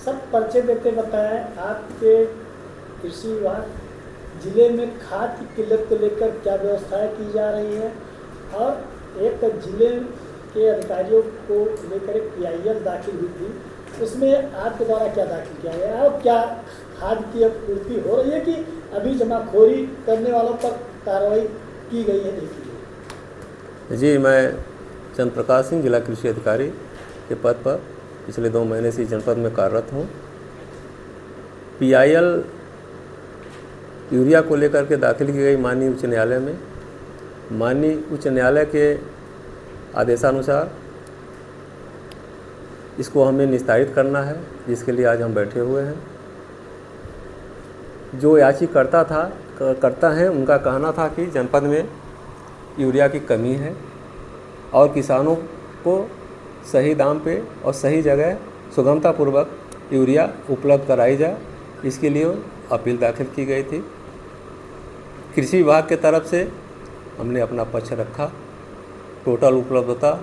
Sir परिचय देते बताएं आपके कृषि विभाग जिले में खाद की किल्लत को लेकर क्या व्यवस्थाएं की जा रही है, और एक जिले के अधिकारियों को लेकर एक PIL दाखिल हुई थी, उसमें आपके द्वारा क्या दाखिल किया गया है और क्या खाद की आपूर्ति हो रही है कि अभी जमाखोरी करने वालों पर कार्रवाई की गई है? देखिए जी, मैं चंद्र प्रकाश सिंह जिला कृषि अधिकारी के पद पर पिछले 2 महीने से इस जनपद में कार्यरत हूँ। PIL यूरिया को लेकर के दाखिल की गई माननीय उच्च न्यायालय में। माननीय उच्च न्यायालय के आदेशानुसार इसको हमें निस्तारित करना है, जिसके लिए आज हम बैठे हुए हैं। जो याचिकाकर्ता हैं उनका कहना था कि जनपद में यूरिया की कमी है और किसानों को सही दाम पे और सही जगह सुगमतापूर्वक यूरिया उपलब्ध कराई जाए, इसके लिए अपील दाखिल की गई थी। कृषि विभाग के तरफ से हमने अपना पक्ष रखा। टोटल उपलब्धता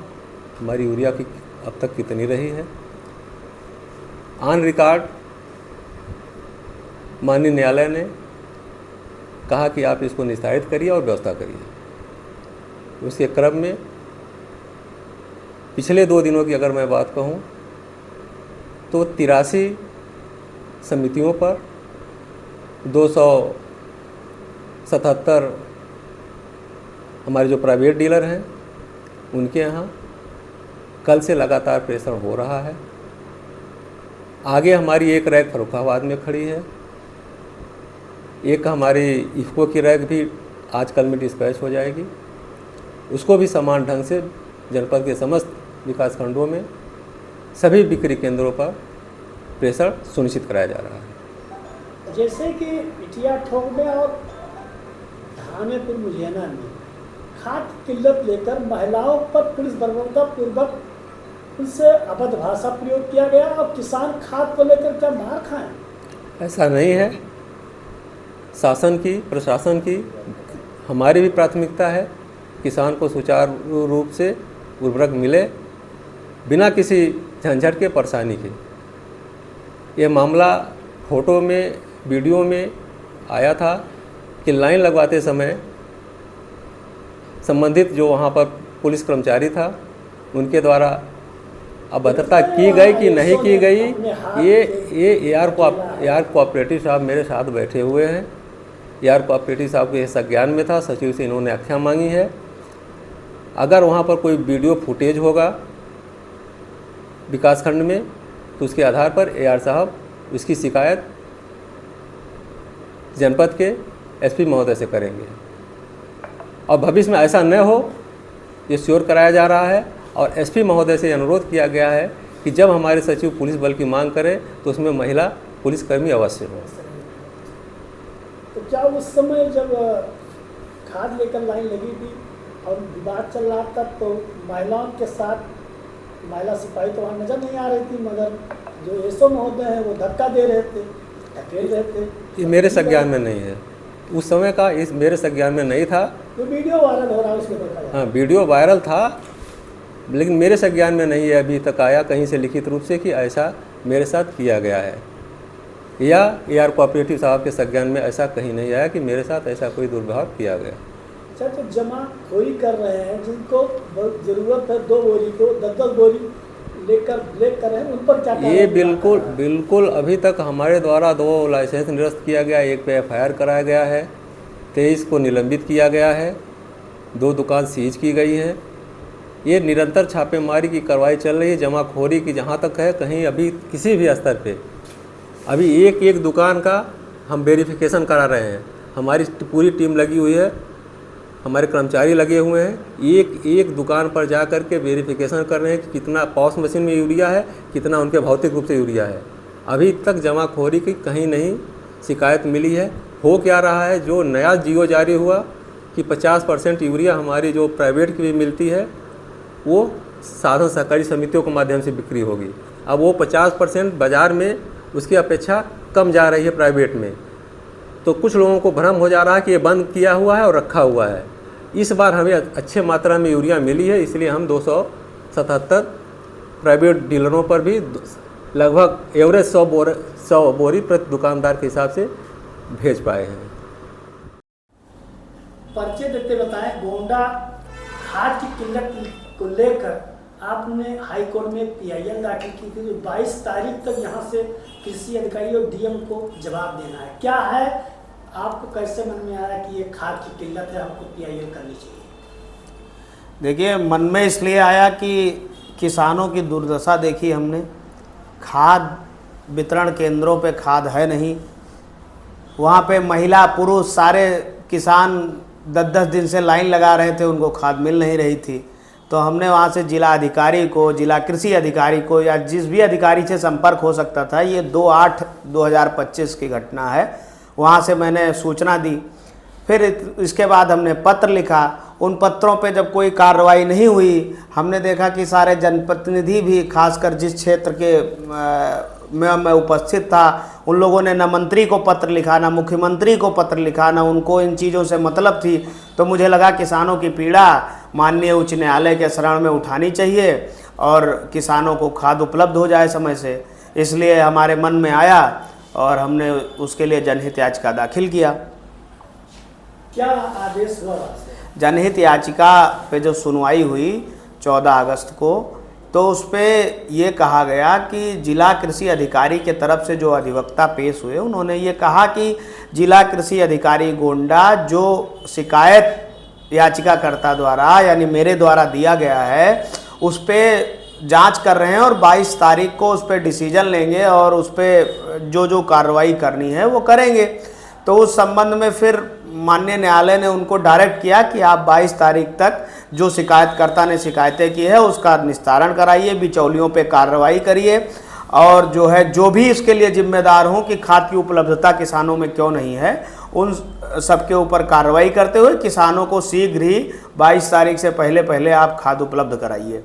हमारी यूरिया की अब तक कितनी रही है, ऑन रिकॉर्ड माननीय न्यायालय ने कहा कि आप इसको निस्तारित करिए और व्यवस्था करिए। उसके क्रम में पिछले 2 दिनों की अगर मैं बात कहूँ तो 83 समितियों पर 277 हमारे जो प्राइवेट डीलर हैं उनके यहाँ कल से लगातार प्रेषण हो रहा है। आगे हमारी एक रैक फर्रुखाबाद में खड़ी है, एक हमारी इफ़को की रैक भी आज कल में डिस्पैच हो जाएगी। उसको भी समान ढंग से जनपद के समस्त विकासखंडों में सभी बिक्री केंद्रों पर प्रेषण सुनिश्चित कराया जा रहा है। जैसे कि इटिया ठोक में और धानेपुर मुझेना में खाद की किल्लत लेकर महिलाओं पर पुलिस बर्बरतापूर्वक उनसे अभद्र भाषा प्रयोग किया गया और किसान खाद को लेकर क्या मार खाएं? ऐसा नहीं है। शासन की, प्रशासन की, हमारी भी प्राथमिकता है किसान को सुचारू रूप से उर्वरक मिले बिना किसी झंझट के, परेशानी के। ये मामला फोटो में, वीडियो में आया था कि लाइन लगवाते समय संबंधित जो वहाँ पर पुलिस कर्मचारी था उनके द्वारा अभद्रता की गई कि नहीं की गई, ये AR कोऑपरेटिव साहब मेरे साथ बैठे हुए हैं। AR कोऑपरेटिव साहब के संज्ञान में था, सचिव से इन्होंने आख्या मांगी है। अगर वहाँ पर कोई वीडियो फुटेज होगा विकासखंड में तो उसके आधार पर AR साहब उसकी शिकायत जनपद के SP महोदय से करेंगे और भविष्य में ऐसा न हो ये श्योर कराया जा रहा है। और SP महोदय से अनुरोध किया गया है कि जब हमारे सचिव पुलिस बल की मांग करें तो उसमें महिला पुलिसकर्मी अवश्य हो। तो क्या उस समय जब खाद लेकर लाइन लगी थी और विवाद चल रहा था तो महिलाओं के साथ महिला सिपाही तो वहाँ नजर नहीं आ रही थी, मगर जो SO महोदय हैं वो धक्का दे रहे थे, धकेल रहे थे? ये मेरे संज्ञान में नहीं है, उस समय का इस मेरे संज्ञान में नहीं था। तो वीडियो वायरल हो रहा है उसमें देखा जाए। हाँ, वीडियो वायरल था लेकिन मेरे संज्ञान में नहीं है अभी तक आया कहीं से लिखित रूप से कि ऐसा मेरे साथ किया गया है, या AR कोऑपरेटिव साहब के संज्ञान में ऐसा कहीं नहीं आया कि मेरे साथ ऐसा कोई दुर्व्यवहार किया गया। अच्छा, तो जमाखोरी कर रहे हैं जिनको ज़रूरत है 2 बोरी को 10-10 बोरी लेकर ब्लैक कर रहे हैं, उन पर क्या? ये बिल्कुल अभी तक हमारे द्वारा 2 लाइसेंस निरस्त किया गया, एक पे FIR कराया गया है, 23 को निलंबित किया गया है, 2 दुकान सीज की गई है। ये निरंतर छापेमारी की कार्रवाई चल रही है जमाखोरी की। जहाँ तक है कहीं अभी किसी भी स्तर पे अभी एक दुकान का हम वेरिफिकेशन करा रहे हैं। हमारी पूरी टीम लगी हुई है, हमारे कर्मचारी लगे हुए हैं, एक दुकान पर जा कर के वेरिफिकेशन कर रहे हैं कि कितना पॉस मशीन में यूरिया है, कितना उनके भौतिक रूप से यूरिया है। अभी तक जमाखोरी की कहीं नहीं शिकायत मिली है। हो क्या रहा है, जो नया जियो जारी हुआ कि 50% यूरिया हमारी जो प्राइवेट की भी मिलती है वो साधन सहकारी समितियों के माध्यम से बिक्री होगी। अब वो 50% बाज़ार में उसकी अपेक्षा कम जा रही है प्राइवेट में, तो कुछ लोगों को भ्रम हो जा रहा है कि ये बंद किया हुआ है और रखा हुआ है। इस बार हमें अच्छे मात्रा में यूरिया मिली है, इसलिए हम 277 प्राइवेट डीलरों पर भी लगभग एवरेज 100 बोरी प्रति दुकानदार के हिसाब से भेज पाए हैं। परिचय देते बताएं, गोंडा खाद की किल्लत को लेकर आपने हाई कोर्ट में PIL दाखिल की थी, जो 22 तारीख तक यहाँ से कृषि अधिकारी और DM को जवाब देना है। क्या है, आपको कैसे मन में आया कि ये खाद की किल्लत है, हमको PIL करनी चाहिए? देखिए, मन में इसलिए आया कि किसानों की दुर्दशा देखी हमने। खाद वितरण केंद्रों पे खाद है नहीं, वहाँ पे महिला पुरुष सारे किसान 10-10 दिन से लाइन लगा रहे थे, उनको खाद मिल नहीं रही थी। तो हमने वहाँ से जिला अधिकारी को, जिला कृषि अधिकारी को या जिस भी अधिकारी से संपर्क हो सकता था, ये 2/8/2025 की घटना है, वहाँ से मैंने सूचना दी। फिर इसके बाद हमने पत्र लिखा। उन पत्रों पे जब कोई कार्रवाई नहीं हुई, हमने देखा कि सारे जनप्रतिनिधि भी, खासकर जिस क्षेत्र के मैं उपस्थित था, उन लोगों ने न मंत्री को पत्र लिखा, ना मुख्यमंत्री को पत्र लिखा, ना उनको इन चीज़ों से मतलब थी। तो मुझे लगा किसानों की पीड़ा माननीय उच्च न्यायालय के शरण में उठानी चाहिए और किसानों को खाद उपलब्ध हो जाए समय से। इसलिए हमारे मन में आया और हमने उसके लिए जनहित याचिका दाखिल किया। क्या आदेश हुआ? जनहित याचिका पे जो सुनवाई हुई 14 अगस्त को, तो उस पर ये कहा गया कि जिला कृषि अधिकारी के तरफ से जो अधिवक्ता पेश हुए, उन्होंने ये कहा कि जिला कृषि अधिकारी गोंडा जो शिकायत याचिकाकर्ता द्वारा यानी मेरे द्वारा दिया गया है, उस पर जांच कर रहे हैं और 22 तारीख को उस पर डिसीजन लेंगे और उस पर जो कार्रवाई करनी है वो करेंगे। तो उस संबंध में फिर माननीय न्यायालय ने उनको डायरेक्ट किया कि आप 22 तारीख तक जो शिकायतकर्ता ने शिकायतें की है उसका निस्तारण कराइए, बिचौलियों पे कार्रवाई करिए और जो भी इसके लिए जिम्मेदार हों कि खाद की उपलब्धता किसानों में क्यों नहीं है, उन सबके ऊपर कार्रवाई करते हुए किसानों को शीघ्र ही 22 तारीख से पहले आप खाद उपलब्ध कराइए।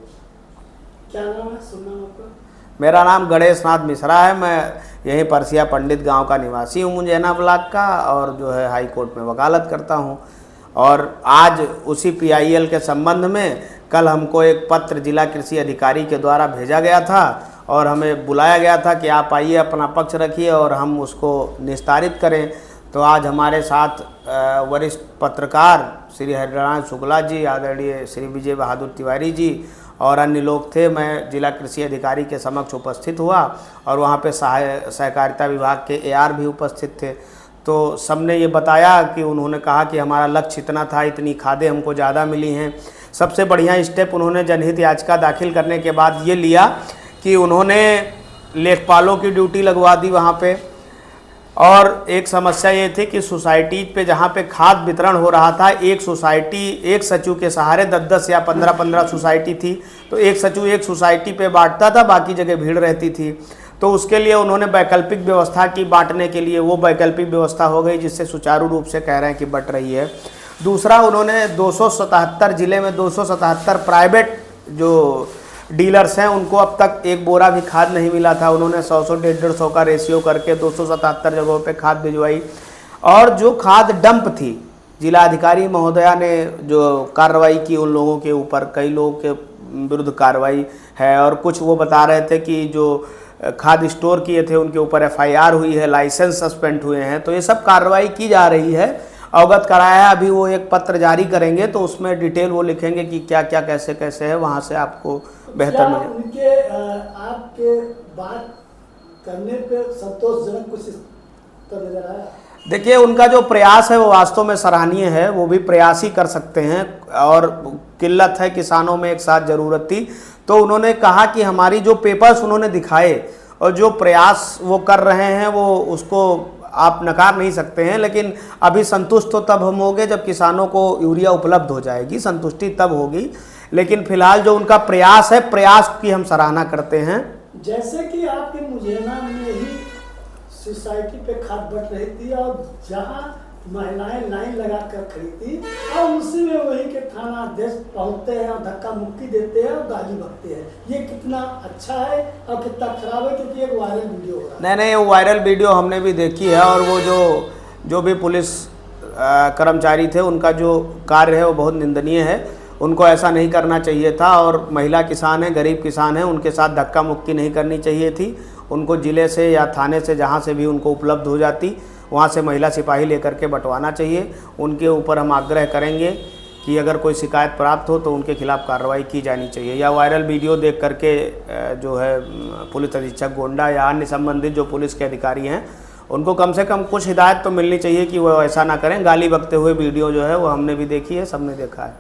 क्या नाम है? सुनना आपका? मेरा नाम गणेश नाथ मिश्रा है। मैं यहीं परसिया पंडित गांव का निवासी हूं, मुंजैना ब्लॉक का, और हाई कोर्ट में वकालत करता हूं। और आज उसी PIL के संबंध में कल हमको एक पत्र जिला कृषि अधिकारी के द्वारा भेजा गया था और हमें बुलाया गया था कि आप आइए, अपना पक्ष रखिए और हम उसको निस्तारित करें। तो आज हमारे साथ वरिष्ठ पत्रकार श्री हरिनारायण शुक्ला जी, आदरणीय श्री विजय बहादुर तिवारी जी और अन्य लोग थे। मैं जिला कृषि अधिकारी के समक्ष उपस्थित हुआ और वहाँ पे सहकारिता विभाग के AR भी उपस्थित थे। तो सबने ये बताया कि उन्होंने कहा कि हमारा लक्ष्य इतना था, इतनी खादें हमको ज़्यादा मिली हैं। सबसे बढ़िया स्टेप उन्होंने जनहित याचिका दाखिल करने के बाद ये लिया कि उन्होंने लेखपालों की ड्यूटी लगवा दी वहाँ पे। और एक समस्या ये थी कि सोसाइटी पे जहाँ पे खाद वितरण हो रहा था, एक सोसाइटी एक सचिव के सहारे 10-10 या 15-15 सोसाइटी थी, तो एक सचिव एक सोसाइटी पे बांटता था, बाकी जगह भीड़ रहती थी। तो उसके लिए उन्होंने वैकल्पिक व्यवस्था की बांटने के लिए, वो वैकल्पिक व्यवस्था हो गई जिससे सुचारू रूप से कह रहे हैं कि बट रही है। दूसरा, उन्होंने 277 जिले में 277 प्राइवेट जो डीलर्स हैं उनको अब तक एक बोरा भी खाद नहीं मिला था। उन्होंने 100 150 का रेशियो करके 277 जगहों पे खाद भिजवाई। और जो खाद डंप थी, जिला अधिकारी महोदया ने जो कार्रवाई की उन लोगों के ऊपर, कई लोगों के विरुद्ध कार्रवाई है और कुछ वो बता रहे थे कि जो खाद स्टोर किए थे उनके ऊपर FIR हुई है, लाइसेंस सस्पेंड हुए हैं। तो ये सब कार्रवाई की जा रही है, अवगत कराया। अभी वो एक पत्र जारी करेंगे तो उसमें डिटेल वो लिखेंगे कि क्या क्या कैसे कैसे है, वहाँ से आपको बेहतर मिले। उनके आपके बात करने पे संतोषजनक कुछ तो नजर आया? देखिए, उनका जो प्रयास है वो वास्तव में सराहनीय है, वो भी प्रयास ही कर सकते हैं और किल्लत है किसानों में, एक साथ ज़रूरत थी। तो उन्होंने कहा कि हमारी जो पेपर्स उन्होंने दिखाए और जो प्रयास वो कर रहे हैं वो उसको आप नकार नहीं सकते हैं, लेकिन अभी संतुष्ट तो तब हम होंगे जब किसानों को यूरिया उपलब्ध हो जाएगी, संतुष्टि तब होगी। लेकिन फिलहाल जो उनका प्रयास है, प्रयास की हम सराहना करते हैं। जैसे कि आपके मुंजैना में ही सोसाइटी पे खाद बट रही थी और जहां महिलाएं लाइन लगा कर खड़ी थी और उसी में वही के थाना अध्यक्ष पहुंचते हैं और धक्का मुक्की देते हैं और गाली बकते हैं, ये कितना अच्छा है और कितना खराब है? क्योंकि एक वायरल वीडियो हो रहा है। नहीं, वो वायरल वीडियो हमने भी देखी है और वो जो भी पुलिस कर्मचारी थे उनका जो कार्य है वो बहुत निंदनीय है। उनको ऐसा नहीं करना चाहिए था। और महिला किसान हैं, गरीब किसान हैं, उनके साथ धक्का मुक्की नहीं करनी चाहिए थी। उनको ज़िले से या थाने से जहाँ से भी उनको उपलब्ध हो जाती वहाँ से महिला सिपाही लेकर के बंटवाना चाहिए। उनके ऊपर हम आग्रह करेंगे कि अगर कोई शिकायत प्राप्त हो तो उनके खिलाफ़ कार्रवाई की जानी चाहिए। या वायरल वीडियो देख करके जो है पुलिस अधीक्षक गोंडा या अन्य संबंधित जो पुलिस के अधिकारी हैं उनको कम से कम कुछ हिदायत तो मिलनी चाहिए कि वो ऐसा ना करें। गाली बकते हुए वीडियो जो है वो हमने भी देखी है, सबने देखा है।